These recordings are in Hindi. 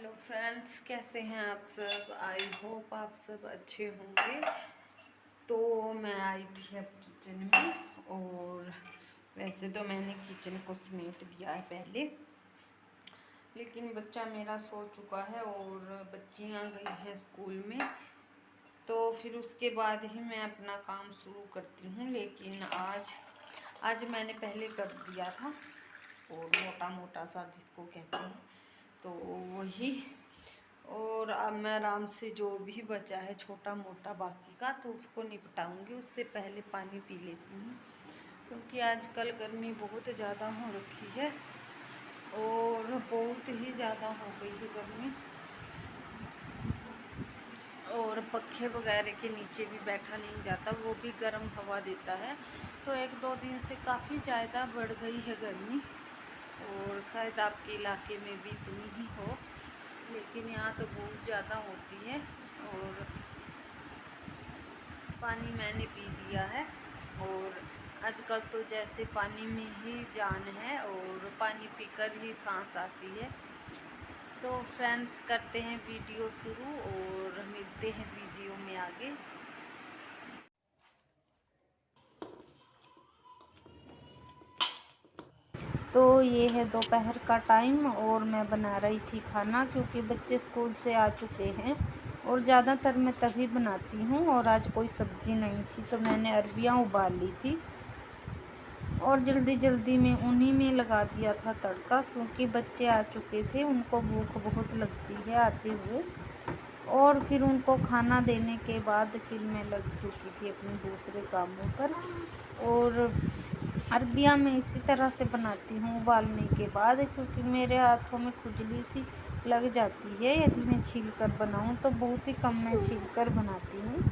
हेलो फ्रेंड्स, कैसे हैं आप सब। आई होप आप सब अच्छे होंगे। तो मैं आई थी अब किचन में, और वैसे तो मैंने किचन को समेट दिया है पहले, लेकिन बच्चा मेरा सो चुका है और बच्चियां गई हैं स्कूल में, तो फिर उसके बाद ही मैं अपना काम शुरू करती हूँ। लेकिन आज मैंने पहले कर दिया था, और मोटा मोटा सा जिसको कहते हैं, तो वही। और अब मैं आराम से जो भी बचा है छोटा मोटा बाकी का, तो उसको निपटाऊंगी। उससे पहले पानी पी लेती हूँ, क्योंकि आजकल गर्मी बहुत ज़्यादा हो रखी है, और बहुत ही ज़्यादा हो गई है गर्मी, और पखे वगैरह के नीचे भी बैठा नहीं जाता, वो भी गर्म हवा देता है। तो एक दो दिन से काफ़ी ज़्यादा बढ़ गई है गर्मी, और शायद आपके इलाके में भी इतनी ही हो, लेकिन यहाँ तो बहुत ज़्यादा होती है। और पानी मैंने पी लिया है, और आजकल तो जैसे पानी में ही जान है, और पानी पीकर ही सांस आती है। तो फ्रेंड्स, करते हैं वीडियो शुरू, और मिलते हैं वीडियो में आगे। तो ये है दोपहर का टाइम, और मैं बना रही थी खाना, क्योंकि बच्चे स्कूल से आ चुके हैं, और ज़्यादातर मैं तभी बनाती हूँ। और आज कोई सब्ज़ी नहीं थी, तो मैंने अरबियाँ उबाल ली थी, और जल्दी जल्दी में उन्हीं में लगा दिया था तड़का, क्योंकि बच्चे आ चुके थे, उनको भूख बहुत लगती है आते हुए। और फिर उनको खाना देने के बाद फिर मैं लग चुकी थी अपने दूसरे कामों पर। और अरबिया मैं इसी तरह से बनाती हूँ उबालने के बाद, क्योंकि मेरे हाथों में खुजली सी लग जाती है यदि मैं छील कर बनाऊँ, तो बहुत ही कम मैं छील कर बनाती हूँ,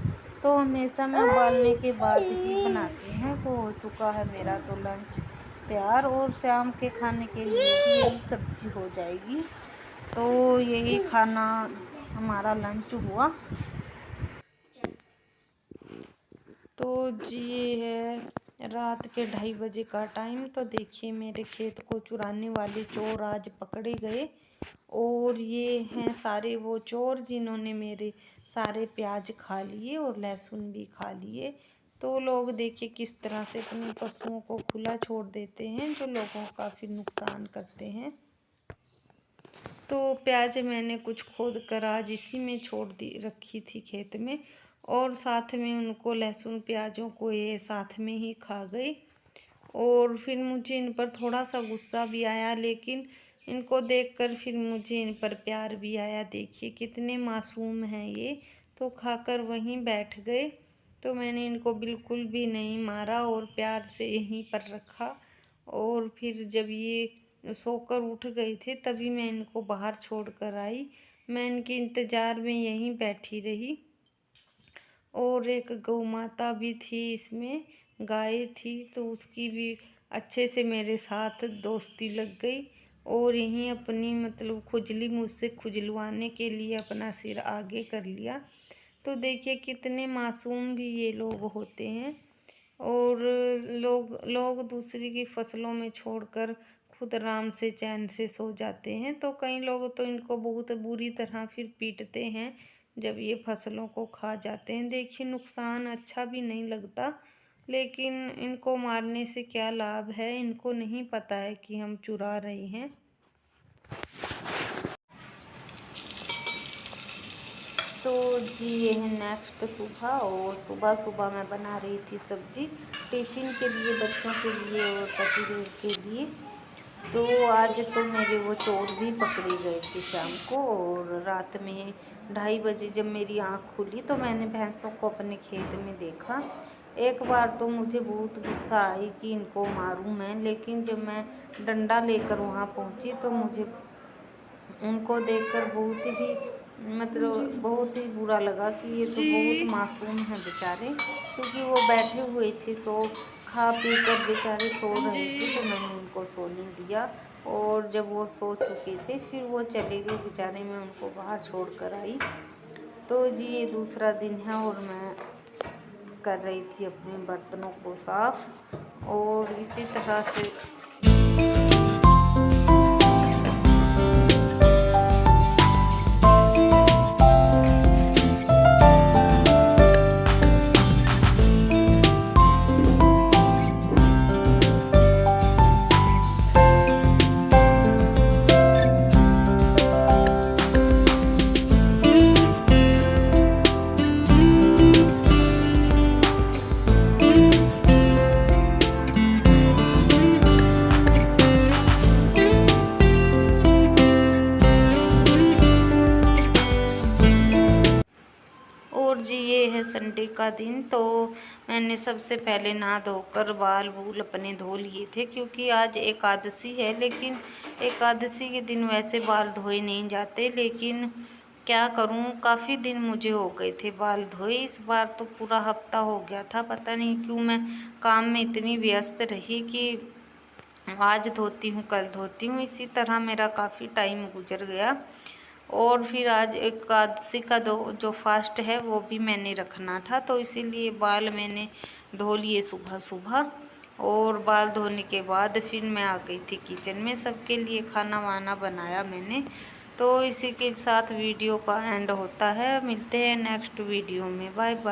तो हमेशा मैं उबालने के बाद ही बनाती हूँ। तो हो चुका है मेरा तो लंच तैयार, और शाम के खाने के लिए भी यही सब्जी हो जाएगी। तो यही खाना हमारा लंच हुआ। तो जी, ये है रात के 2:30 बजे का टाइम। तो देखिए, मेरे खेत को चुराने वाले चोर आज पकड़े गए, और ये हैं सारे वो चोर जिन्होंने मेरे सारे प्याज खा लिए और लहसुन भी खा लिए। तो लोग देखिए किस तरह से अपने पशुओं को खुला छोड़ देते हैं, जो लोगों का फिर नुकसान करते हैं। तो प्याज मैंने कुछ खोद कर आज इसी में छोड़ दी रखी थी खेत में, और साथ में उनको लहसुन प्याजों को ये साथ में ही खा गई। और फिर मुझे इन पर थोड़ा सा गुस्सा भी आया, लेकिन इनको देखकर फिर मुझे इन पर प्यार भी आया। देखिए कितने मासूम हैं ये, तो खाकर वहीं बैठ गए। तो मैंने इनको बिल्कुल भी नहीं मारा, और प्यार से यहीं पर रखा। और फिर जब ये सोकर उठ गए थे, तभी मैं इनको बाहर छोड़ कर आई। मैं इनके इंतज़ार में यहीं बैठी रही। और एक गौ माता भी थी, इसमें गाय थी, तो उसकी भी अच्छे से मेरे साथ दोस्ती लग गई, और यहीं अपनी मतलब खुजली मुझसे खुजलवाने के लिए अपना सिर आगे कर लिया। तो देखिए कितने मासूम भी ये लोग होते हैं, और लोग दूसरी की फसलों में छोड़कर खुद आराम से चैन से सो जाते हैं। तो कई लोग तो इनको बहुत बुरी तरह फिर पीटते हैं जब ये फसलों को खा जाते हैं। देखिए नुकसान अच्छा भी नहीं लगता, लेकिन इनको मारने से क्या लाभ है, इनको नहीं पता है कि हम चुरा रहे हैं। तो जी, ये है नेक्स्ट सुबह, और सुबह सुबह मैं बना रही थी सब्जी टिफ़िन के लिए, बच्चों के लिए और पतिदेव के लिए। तो आज तो मेरे वो चोर भी पकड़े गए थे शाम को, और रात में 2:30 बजे जब मेरी आँख खुली, तो मैंने भैंसों को अपने खेत में देखा। एक बार तो मुझे बहुत गुस्सा आई कि इनको मारूं मैं, लेकिन जब मैं डंडा लेकर वहाँ पहुँची, तो मुझे उनको देखकर बहुत ही बुरा लगा कि ये तो बहुत मासूम हैं बेचारे, क्योंकि वो बैठे हुए थे, खा पी कर बेचारे सो रहे थे। तो मैंने उनको सोने दिया, और जब वो सो चुके थे फिर वो चले गए बेचारे, मैं उनको बाहर छोड़ कर आई। तो जी, ये दूसरा दिन है, और मैं कर रही थी अपने बर्तनों को साफ़, और इसी तरह से संडे का दिन। तो मैंने सबसे पहले नहा धोकर बाल बूल अपने धो लिए थे, क्योंकि आज एकादशी है। लेकिन एकादशी के दिन वैसे बाल धोए नहीं जाते, लेकिन क्या करूं, काफ़ी दिन मुझे हो गए थे बाल धोए। इस बार तो पूरा हफ्ता हो गया था, पता नहीं क्यों मैं काम में इतनी व्यस्त रही कि आज धोती हूँ कल धोती हूँ, इसी तरह मेरा काफ़ी टाइम गुजर गया। और फिर आज एकादशी का जो फास्ट है वो भी मैंने रखना था, तो इसीलिए बाल मैंने धो लिए सुबह सुबह। और बाल धोने के बाद फिर मैं आ गई थी किचन में, सबके लिए खाना वाना बनाया मैंने। तो इसी के साथ वीडियो का एंड होता है। मिलते हैं नेक्स्ट वीडियो में। Bye bye.